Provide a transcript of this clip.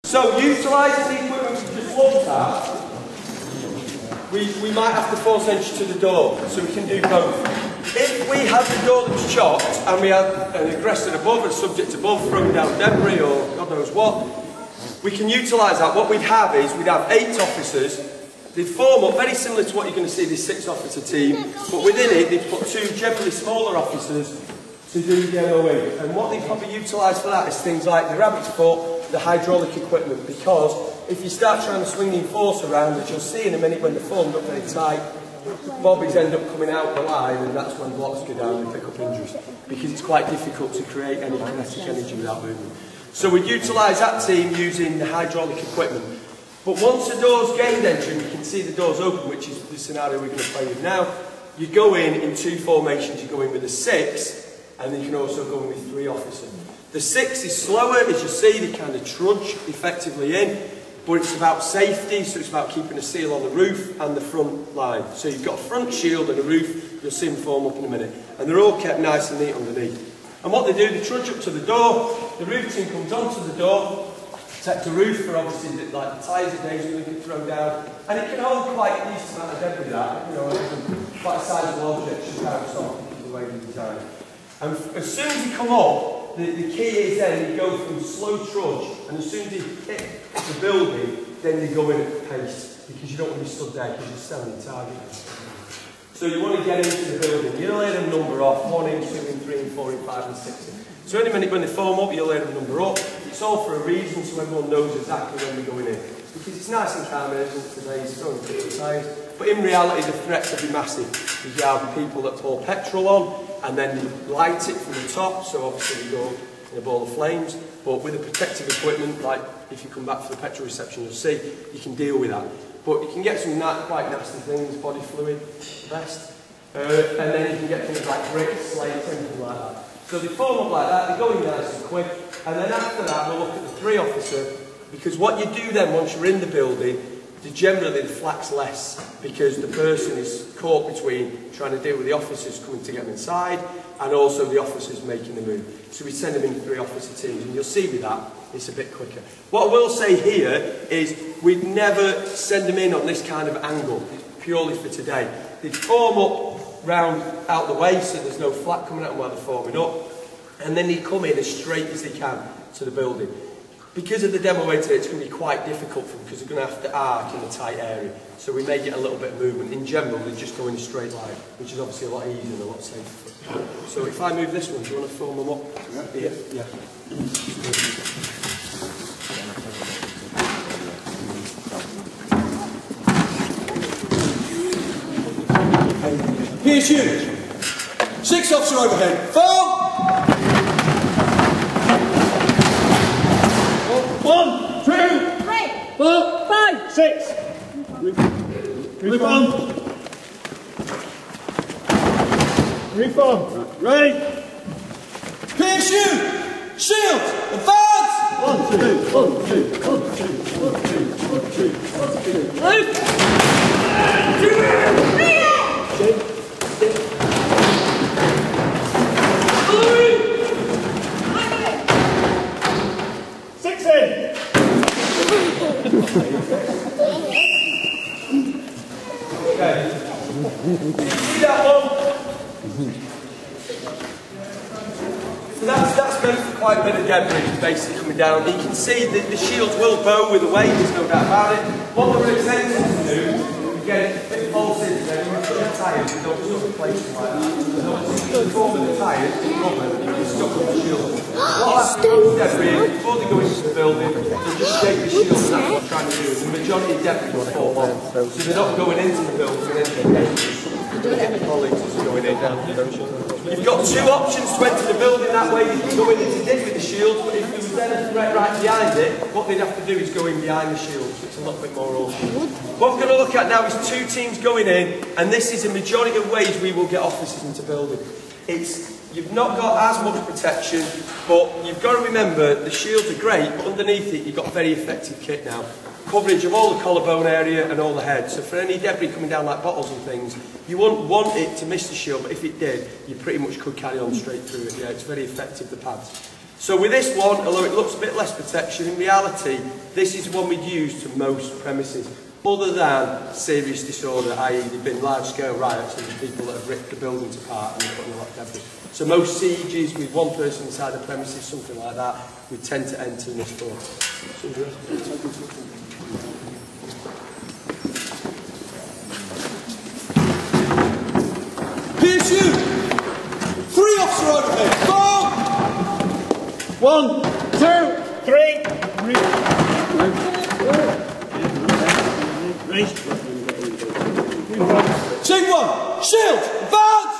So, utilising the equipment we just looked at, we might have to force entry to the door, so we can do both. If we had the door that was chopped, and we had an aggressor above, a subject above, throwing down debris or God knows what, we can utilise that. What we'd have is, we'd have 8 officers. They'd form up, very similar to what you're going to see this 6-officer team, but within it they'd put 2 generally smaller officers to do the MOE. And what they probably utilise for that is things like the rabbit's foot, the hydraulic equipment, because if you start trying to swing the force around, which you'll see in a minute when they're formed up very tight, bobbies end up coming out the line, and that's when blocks go down and pick up injuries, because it's quite difficult to create any kinetic energy without movement. So we'd utilise that team using the hydraulic equipment. But once the door's gained entry, and you can see the door's open, which is the scenario we're going to play with now, you go in 2 formations. You go in with a 6, and then you can also go in with 3 officers. The 6 is slower, as you see, they kind of trudge effectively in, but it's about safety, so it's about keeping a seal on the roof and the front line. So you've got a front shield and a roof, you'll see them form up in a minute, and they're all kept nice and neat underneath. And what they do, they trudge up to the door, the roof team comes onto the door, protect the roof for obviously like the tyres are dangerous, they get thrown down, and it can hold quite a decent amount of debris that, you know, quite a sizable object you can't stop because of the way they design it. And as soon as you come up, the key is then you go from slow trudge, and as soon as you hit the building, then you go in at pace, because you don't want to be stood there because you're selling your target. So you want to get into the building. You'll lay them number off, 1 in, 2 in, 3 in, 4 in, 5 and 6 in. So any minute when they form up, you'll lay them number up. It's all for a reason, so everyone knows exactly when we're going in. Because it's nice and calm, isn't today, it's throwing people tired. But in reality, the threats will be massive. You have people that pour petrol on, and then they light it from the top, so obviously you go in a ball of flames. But with the protective equipment, like if you come back for the petrol reception, you'll see, you can deal with that. But you can get some quite nasty things, body fluid, best. And then you can get things like bricks, slates, anything like that. So they form up like that, they go in nice and quick, and then after that we'll look at the 3 officer, because what you do then once you're in the building, generally the flak's less, because the person is caught between trying to deal with the officers coming to get them inside, and also the officers making the move. So we send them in 3 officer teams, and you'll see with that, it's a bit quicker. What I will say here is we'd never send them in on this kind of angle, purely for today. They'd form up round out the way, so there's no flak coming at them while they're forming up, and then they come in as straight as they can to the building. Because of the demo way today, it's going to be quite difficult for them, because they're going to have to arc in a tight area, so we may get a little bit of movement. In general, they just go in a straight line, which is obviously a lot easier and a lot safer. So if I move this one, do you want to form them up? Here? Yeah. Here's you. 6 officer overhead. Form! 1, 2, 3, 4, 5, 6. Reform. Reform. Ready. Pierce you. Shield. Advance. 1, 2, 1, 2, 1, 2, 1, 2, 1, 2, 1, 2. Move. 6 in. Okay. See that one? So that's meant for quite a bit of debris basically coming down. You can see that the shields will bow with the weight, there's no doubt about it. What we're exempted to do, again, a bit false in there, you put your tyres, you don't just replace them like that. So you form the tyres, you rubber, you can stuck with the shield. What happens with debris, before they go into the building, they just shake the shield, and that's what I'm trying to do. The majority of debris will fall off. So they're not going into the building and then getting colleagues as they're going in. You've got 2 options to enter the building that way. You can go in as you did with the shield, but if there was then a threat right behind it, what they'd have to do is go in behind the shield, so it's a little bit more awkward. What we're going to look at now is 2 teams going in, and this is a majority of ways we will get officers into building. You've not got as much protection, but you've got to remember the shields are great, but underneath it you've got a very effective kit now. Coverage of all the collarbone area and all the head, so for any debris coming down like bottles and things, you wouldn't want it to miss the shield, but if it did, you pretty much could carry on straight through it. Yeah, it's very effective, the pads. So with this one, although it looks a bit less protection, in reality, this is one we'd use to most premises, other than serious disorder, i.e. there've been large-scale riots and people that have ripped the buildings apart and put in a lot of debris. So most sieges with one person inside the premises, something like that, we tend to enter in this form. PSU! 3 officer overhead. 4! 1, 2, 3. Team 1, shield, advance!